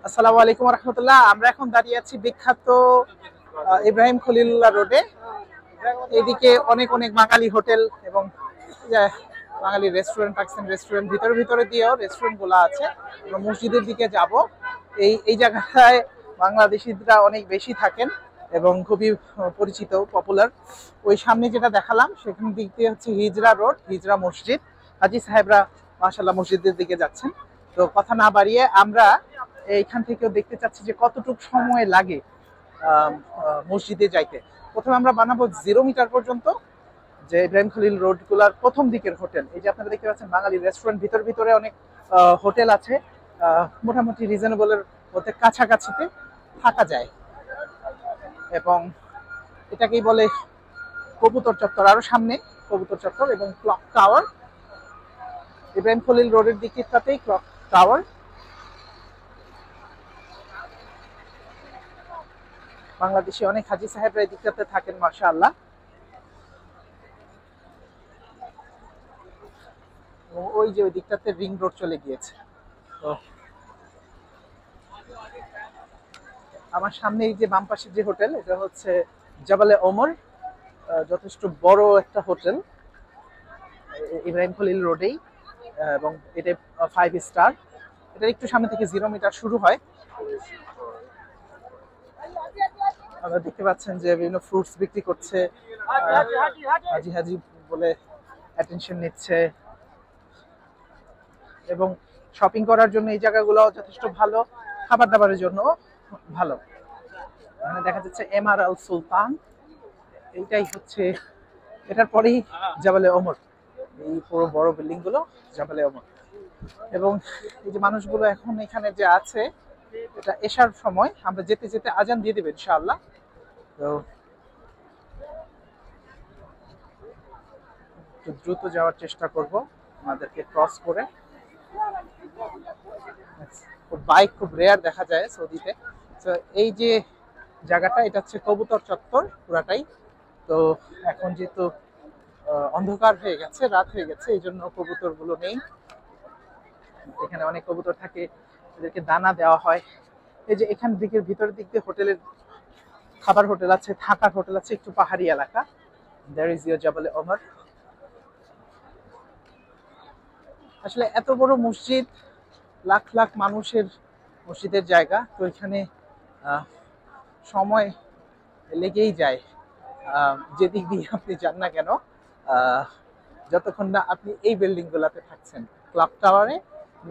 আসসালামু আলাইকুম রহমতুল্লাহ। আমরা এখন দাঁড়িয়ে আছি বিখ্যাত ইব্রাহিম খলিলুল্লাহ রোডে। এদিকে অনেক অনেক বাঙালি হোটেল এবং বাঙালি রেস্টুরেন্ট, পাকিস্তান রেস্টুরেন্ট, ভিতরে ভিতরে দিয়েও রেস্টুরেন্ট গুলো আছে। আমরা মসজিদের দিকে যাব। এই এই জায়গাটায় বাংলাদেশিরা অনেক বেশি থাকেন এবং খুবই পরিচিত, পপুলার। ওই সামনে যেটা দেখালাম সেখান দিক দিয়ে হচ্ছে হিজরা রোড, হিজরা মসজিদ। হাজি সাহেবরা মাশাআল্লাহ মসজিদের দিকে যাচ্ছেন। তো কথা না বাড়িয়ে আমরা এইখান থেকেও দেখতে চাচ্ছি যে কতটুকু সময় লাগে মসজিদে যাইতে। প্রথমে আমরা বানাবো 0 মিটার পর্যন্ত, যে ইব্রাহিম খলিল রোড গুলার প্রথম দিকের হোটেল। এই যে আপনারা দেখতে পাচ্ছেন বাঙালি রেস্টুরেন্ট, ভিতর ভিতরে অনেক হোটেল আছে। মোটামুটি রিজনেবলের মধ্যে কাছাকাছিতে থাকা যায় এবং এটাকেই বলে কবুতর চত্বর। আরো সামনে কবুতর চত্বর এবং ক্লক টাওয়ার। ইব্রাহিম খলিল রোডের দিকটাতেই ক্লক টাওয়ার। বাংলাদেশি অনেক হাজি সাহেবরা এই দিকটাতে থাকেন মাশাআল্লাহ। ওই যে ওই দিকটাতে রিং রোড চলে গিয়েছে। তো আমার সামনে এই যে বাম পাশের যে হোটেল, এটা হচ্ছে জাবালে ওমর। যথেষ্ট বড় একটা হোটেল ইব্রাহিম খলিল রোডেই, এবং এটা 5 স্টার। এটা একটু সামনে থেকে 0 মিটার শুরু হয়। আপনারা দেখতে পাচ্ছেন যে বিভিন্ন ফ্রুটস বিক্রি করছে, হাজি হাজি বলে অ্যাটেনশন নিচ্ছে। এবং শপিং করার জন্য এই জায়গাগুলো যথেষ্ট ভালো, খাবার দাবারের জন্য ভালো। মানে দেখা যাচ্ছে এমআর আল সুলতান, এইটাই হচ্ছে, এটার পরেই জাবালে ওমর। এই পুরো বড় বিল্ডিং গুলো জাবালে ওমর। এবং এই যে মানুষগুলো এখন এখানে যে আছে, এটা এশার সময়, আমরা যেতে যেতে আজান দিয়ে দেবে ইনশাআল্লাহ। তো একটু দ্রুত যাওয়ার চেষ্টা করব আমাদেরকে ক্রস করে। বাইক খুব রেয়ার দেখা যায় সৌদিতে। তো এই যে জায়গাটা, এটা হচ্ছে কবুতর চত্বর পুরাটাই। তো এখন যেহেতু অন্ধকার হয়ে গেছে, রাত হয়ে গেছে, এই জন্য কবুতর গুলো নেই। এখানে অনেক কবুতর থাকে, এদেরকে দানা দেওয়া হয়। এই যে এখান দিকের ভিতরের দিক দিয়ে হোটেলের খাবার হোটেল আছে, থাকার হোটেল আছে, একটু পাহাড়ি এলাকা। দেয়ার ইজ ইয়োর জাবালে ওমর। আসলে এত বড় মসজিদ, লাখ লাখ মানুষের মসজিদের জায়গা, তো এখানে সময় লেগেই যায়। যেদিক দিয়ে আপনি যান না কেন, যতক্ষণ না আপনি এই বিল্ডিং গুলাতে থাকছেন। ক্লক টাওয়ারে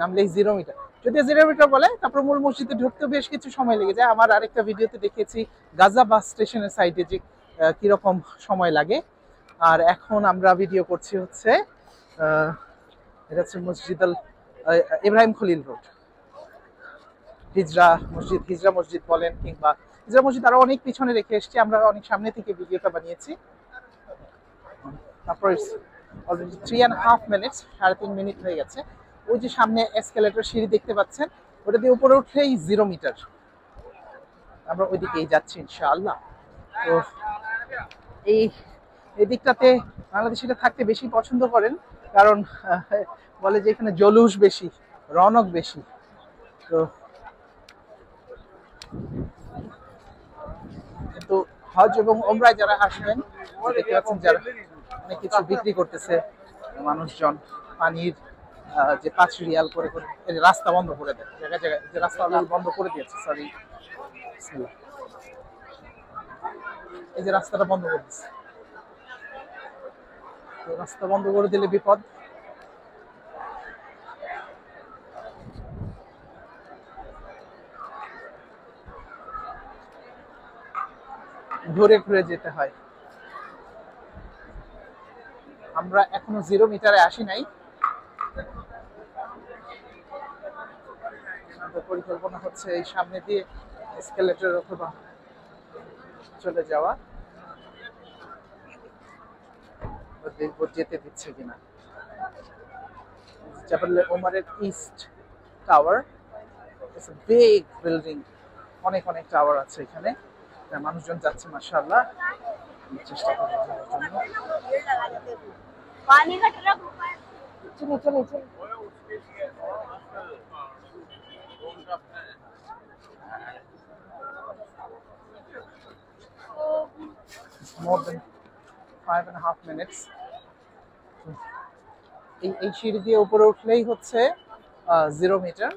নামলেই 0 মিটার, যদি 0 মিটার বলে, তারপর মূল মসজিদে ঢুকতে বেশ কিছু সময় লেগে যায়। আমার আরেকটা ভিডিওতে দেখিয়েছি গাজা বাস স্টেশনের সাইডে যে কিরকম সময় লাগে। আর এখন আমরা ভিডিও করছি হচ্ছে এটা হচ্ছে মসজিদ আল ইব্রাহিম খলিল রোড, হিজরা মসজিদ। হিজরা মসজিদ বলেন কিংবা হিজরা মসজিদ আরো অনেক পিছনে রেখে এসেছি আমরা, অনেক সামনে থেকে ভিডিওটা বানিয়েছি। তারপর অলরেডি 3.5 মিনিট, 3.5 মিনিট হয়ে গেছে। ওই যে সামনে এসকেলেটর সিঁড়ি দেখতে পাচ্ছেন, ওটা দিয়ে উপরে উঠলেই 0 মিটার। আমরা ওইদিকেই যাচ্ছি ইনশাআল্লাহ। তো এই এই দিকটাতে বাংলাদেশিরা থাকতে বেশি পছন্দ করেন, কারণ বলে যে এখানে জলুস বেশি, রনক বেশি। তো কিন্তু হজ এবং ওমরায় যারা আসবেন, দেখতে পাচ্ছেন যারা অনেক কিছু বিক্রি করতেছে মানুষজন। পানির যে 5 রিয়াল করে করে রাস্তা বন্ধ করে দেয়, জায়গায় জায়গায় যে রাস্তা বন্ধ করে দিয়েছে, সরি, এই যে রাস্তাটা বন্ধ করে দিচ্ছে। তো রাস্তা বন্ধ করে দিলে বিপদ। ঘুরে ঘুরে যেতে হয়। আমরা এখনো 0 মিটারে আসি নাই। আমাদের পরিকল্পনা হচ্ছে এই সামনে দিয়ে এসকেলেটর অথবা চলে যাওয়া। দেখবো যেতে দিচ্ছে কিনা। জাবালে ওমরের east tower, it's a big building, অনেক অনেক টাওয়ার আছে এখানে। মানুষজন যাচ্ছে মাশাআল্লাহ, চেষ্টা করার জন্য। চলো চলো চলো। more than 5.5 minutes. এই সিঁড়ি দিয়ে উপরে উঠলেই হচ্ছে 0 মিটার,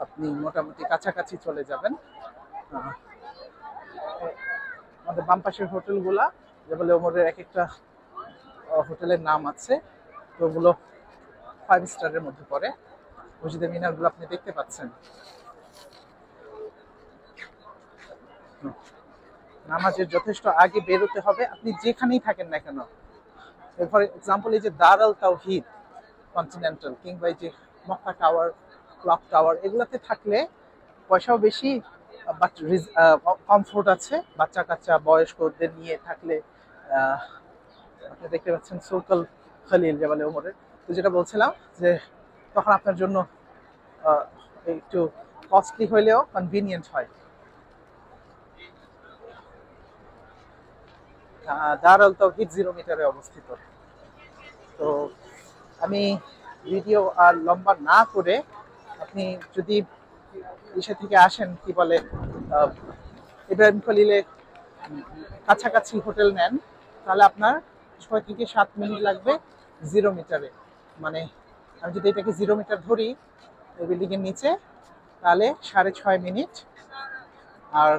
আপনি মোটামুটি কাছাকাছি চলে যাবেন। আমাদের বাম পাশের হোটেলগুলা যেগুলো ওমরের এক একটা হোটেলের নাম আছে, তো ওগুলো 5 স্টারের মধ্যে পড়ে। মসজিদে মিনারগুলো আপনি দেখতে পাচ্ছেন। নামাজের যথেষ্ট আগে বেরোতে হবে, আপনি যেখানেই থাকেন না কেন। ফর এক্সাম্পল এই যে দার আল তাওহীদ কন্টিনেন্টাল কিংবা এই যে মক্কা টাওয়ার, ক্লক টাওয়ার, এগুলোতে থাকলে পয়সাও বেশি, বাট কমফোর্ট আছে। বাচ্চা কাচ্চা বয়স্কদের নিয়ে থাকলে আপনি দেখতে পাচ্ছেন সুলতান খলিল জাবালে ওমরের, তো যেটা বলছিলাম যে তখন আপনার জন্য একটু কস্টলি হইলেও কনভিনিয়েন্ট হয়। দার আল তাওহীদ 0 মিটারে অবস্থিত। তো আমি ভিডিও আর লম্বা না করে, আপনি যদি ইসে থেকে আসেন, কি বলে ইব্রাহিম খলিলে কাছাকাছি হোটেল নেন, তাহলে আপনার 6 থেকে 7 মিনিট লাগবে 0 মিটারে। মানে আমি যদি এটাকে 0 মিটার ধরি ওই বিল্ডিং এর নিচে, তাহলে 6.5 মিনিট। আর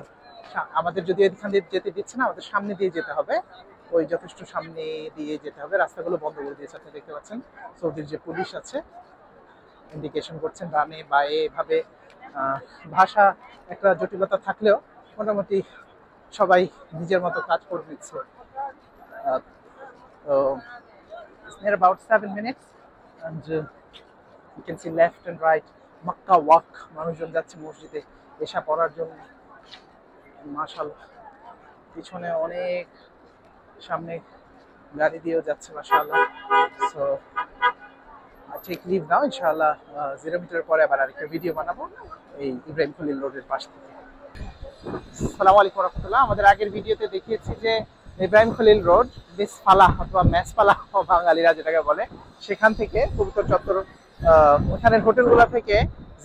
আমাদের যদি এখান দিয়ে যেতে দিচ্ছে না, আমাদের সামনে দিয়ে যেতে হবে, ওই যথেষ্ট সামনে দিয়ে যেতে হবে। রাস্তাগুলো বন্ধ করে দিয়েছে, আপনি দেখতে পাচ্ছেন সৌদির যে পুলিশ আছে ইন্ডিকেশন করছেন ডানে বায়ে এভাবে। ভাষা একটা জটিলতা থাকলেও মোটামুটি সবাই নিজের মতো কাজ করে নিচ্ছে। তো it's near about 7 minutes and you can see left and right Mecca walk, মানুষজন যাচ্ছে মসজিদে এশা পড়ার জন্য। মাশাআল্লাহ, পিছনে অনেক, সামনে গাড়ি দিয়েও যাচ্ছে মাশাআল্লাহ। সো take leave now, ইনশাআল্লাহ 0 মিটার পরে আবার আরেকটা ভিডিও বানাবো এই ইব্রাহিম খলিল রোডের পাশ থেকে। আসসালামু আলাইকুম রাহমাতুল্লাহ। আমাদের আগের ভিডিওতে দেখিয়েছি যে ইব্রাহিম খলিল রোড, মিস ফালাহ অথবা ম্যাস ফালাহ বাঙালিরা যেটাকে বলে, সেখান থেকে কবুতর চত্বর ওখানের হোটেলগুলো থেকে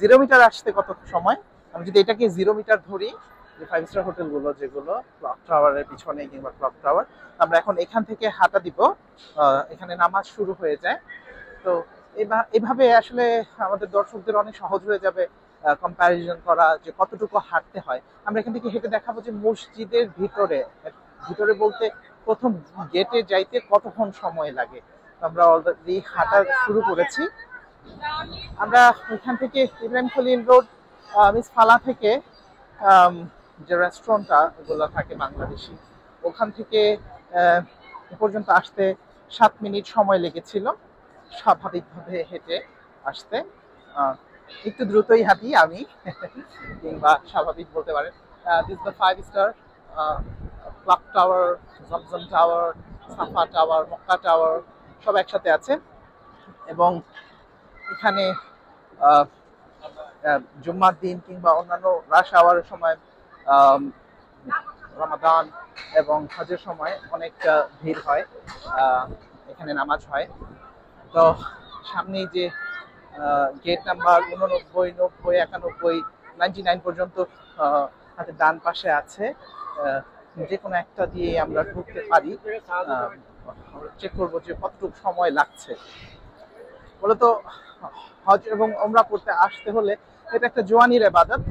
0 মিটার আসতে কত সময়। আমি যদি এটাকে 0 মিটার ধরি, যে 5 স্টার হোটেলগুলো যেগুলো ক্লক টাওয়ারের পিছনে কিংবা ক্লক টাওয়ার, আমরা এখন এখান থেকে হাঁটা দিব, এখানে নামাজ শুরু হয়ে যায়। তো এভাবে আসলে আমাদের দর্শকদের অনেক সহজ হয়ে যাবে কম্প্যারিজন করা যে কতটুকু হাঁটতে হয়। আমরা এখান থেকে হেঁটে দেখাবো যে মসজিদের ভিতরে বলতে প্রথম গেটে যাইতে কতক্ষণ সময় লাগে। আমরা অলরেডি হাঁটা শুরু করেছি। আমরা এখান থেকে ইব্রাহিম খলিল রোড মিস ফালা থেকে যে রেস্টুরেন্টটা এগুলো থাকে বাংলাদেশি, ওখান থেকে এ পর্যন্ত আসতে 7 মিনিট সময় লেগেছিল স্বাভাবিকভাবে হেঁটে আসতে। একটু দ্রুতই হাঁটি আমি কিংবা স্বাভাবিক বলতে পারেন। This the 5 star clock tower, Zamzam tower, Safa tower, Mecca tower সব একসাথে আছে। এবং এখানে জুম্মার দিন কিংবা অন্যান্য রাশ আওয়ারের সময়, রমাদান এবং হজের সময় অনেক ভিড় হয়, এখানে নামাজ হয়। তো সামনেই যে গেট নাম্বার 89, 90, 91, 99 পর্যন্ত হাতের ডান পাশে আছে, যে কোনো একটা দিয়ে আমরা ঢুকতে পারি। চেক করবো যে কতটুকু সময় লাগছে। মূলত হজ এবং ওমরা করতে আসতে হলে এটা একটা জোয়ানির ইবাদত,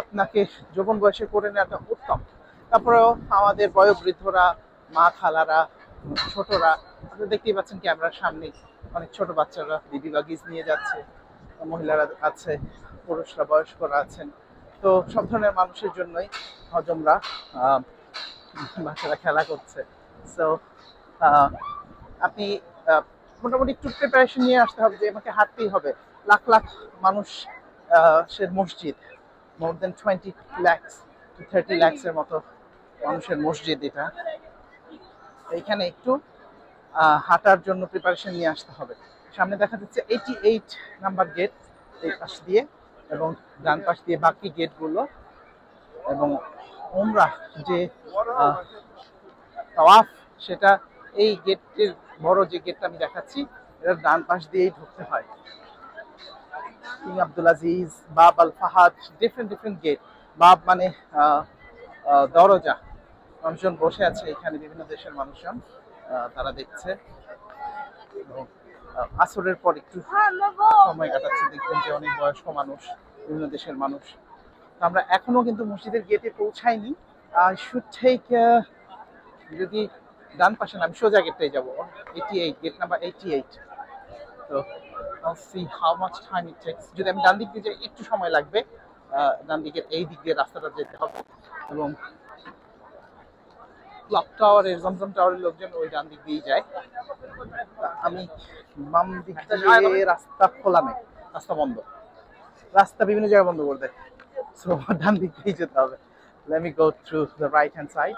আপনাকে যৌবন বয়সে করে নেওয়াটা উত্তম। তারপরেও আমাদের বয়োবৃদ্ধরা, মা খালারা, ছোটরা, আপনি দেখতেই পাচ্ছেন ক্যামেরার সামনে অনেক ছোট বাচ্চারা বেবি বাগিজ নিয়ে যাচ্ছে, মহিলারা আছে, পুরুষরা, বয়স্করা আছেন। তো সব ধরনের মানুষের জন্যই হজ ওমরা, বাচ্চারা খেলা করছে। সো আপনি মোটামুটি একটু প্রিপারেশন নিয়ে আসতে হবে যে আমাকে হাঁটতেই হবে। লাখ লাখ মানুষ সে মসজিদ, মোর দেন 20 lakhs to 30 lakhs এর মতো মানুষের মসজিদ এটা। এইখানে একটু হাঁটার জন্য প্রিপারেশন নিয়ে আসতে হবে। সামনে দেখা যাচ্ছে 88 নাম্বার গেট এই পাশ দিয়ে, এবং ডান পাশ দিয়ে বাকি গেটগুলো। এবং ওমরা যে তাওয়াফ, সেটা এই গেটের বড় যে গেটটা আমি দেখাচ্ছি, এটার ডান পাশ দিয়েই ঢুকতে হয়। কিং আব্দুল আজিজ, বাব আল ফাহাদ, ডিফারেন্ট গেট। বাব মানে দরজা, মানুষজন বসে আছে এখানে, বিভিন্ন দেশের মানুষজন তারা দেখছে এবং আসরের পর একটু সময় কাটাচ্ছে। দেখবেন যে অনেক বয়স্ক মানুষ, বিভিন্ন দেশের মানুষ। তো আমরা এখনো কিন্তু মসজিদের গেটে পৌঁছাইনি। শুড টেক, যদি ডান পাশে না, আমি সোজা গেটটাই যাবো, 88, গেট নাম্বার 88। তো I'll see how much time it takes. যদি আমি ডান দিক দিয়ে যাই একটু সময় লাগবে, ডান দিকের এই দিক দিয়ে রাস্তাটা যেতে হবে। এবং ক্লক টাওয়ারের, জমজম টাওয়ারের লোকজন ওই ডান দিক দিয়েই যায়। আমি বাম দিক দিয়ে, রাস্তা খোলা নেই, রাস্তা বন্ধ, রাস্তা বিভিন্ন জায়গায় বন্ধ করে দেয়। সো ডান দিক দিয়েই যেতে হবে। Let me go through the right hand side.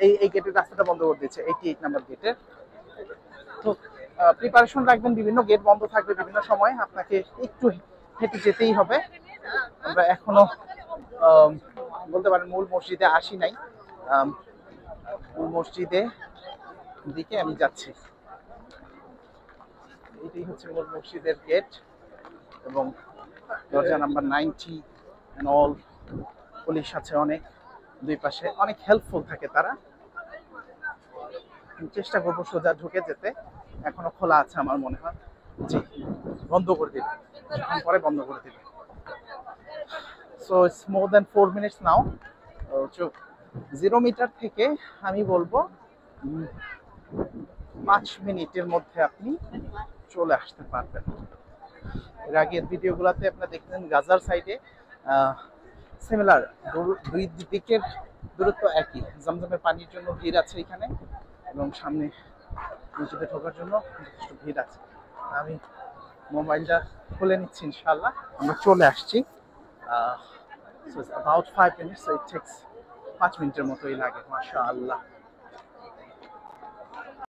এই গেটের রাস্তাটা বন্ধ করে দিয়েছে, 88 নাম্বার গেটের। তো প্রিপারেশন রাখবেন, বিভিন্ন গেট বন্ধ থাকবে বিভিন্ন সময়, আপনাকে একটু হেঁটে যেতেই হবে। আমরা এখনো বলতে পারেন মূল মসজিদে আসি নাই। মূল মসজিদে দিকে আমি যাচ্ছি। এটাই হচ্ছে মূল মসজিদের গেট এবং দরজা নাম্বার 90 and all। পুলিশ আছে অনেক দুই পাশে, অনেক হেল্পফুল থাকে তারা। চেষ্টা করবো সোজা ঢুকে যেতে। এখনো খোলা আছে আমার মনে হয়। জি, বন্ধ করে দিবে, পরে বন্ধ করে দিবে। So it's more than 4 minutes now. 0 metre থেকে আমি বলবো 5 মিনিটের মধ্যে আপনি চলে আসতে পারবেন। এর আগের ভিডিওগুলোতে আপনারা দেখলেন গাজার সাইডে সিমিলার, দুই দিকের দূরত্ব একই। জমজমের পানির জন্য ভিড় আছে এখানে এবং সামনে মসজিদে ঢোকার জন্য যথেষ্ট ভিড় আছে। আমি মোবাইলটা খুলে নিচ্ছি, ইনশাআল্লাহ আমরা চলে আসছি। So it's about 5 minutes, so it takes 5 মিনিটের মতোই লাগে। মাশাআল্লাহ।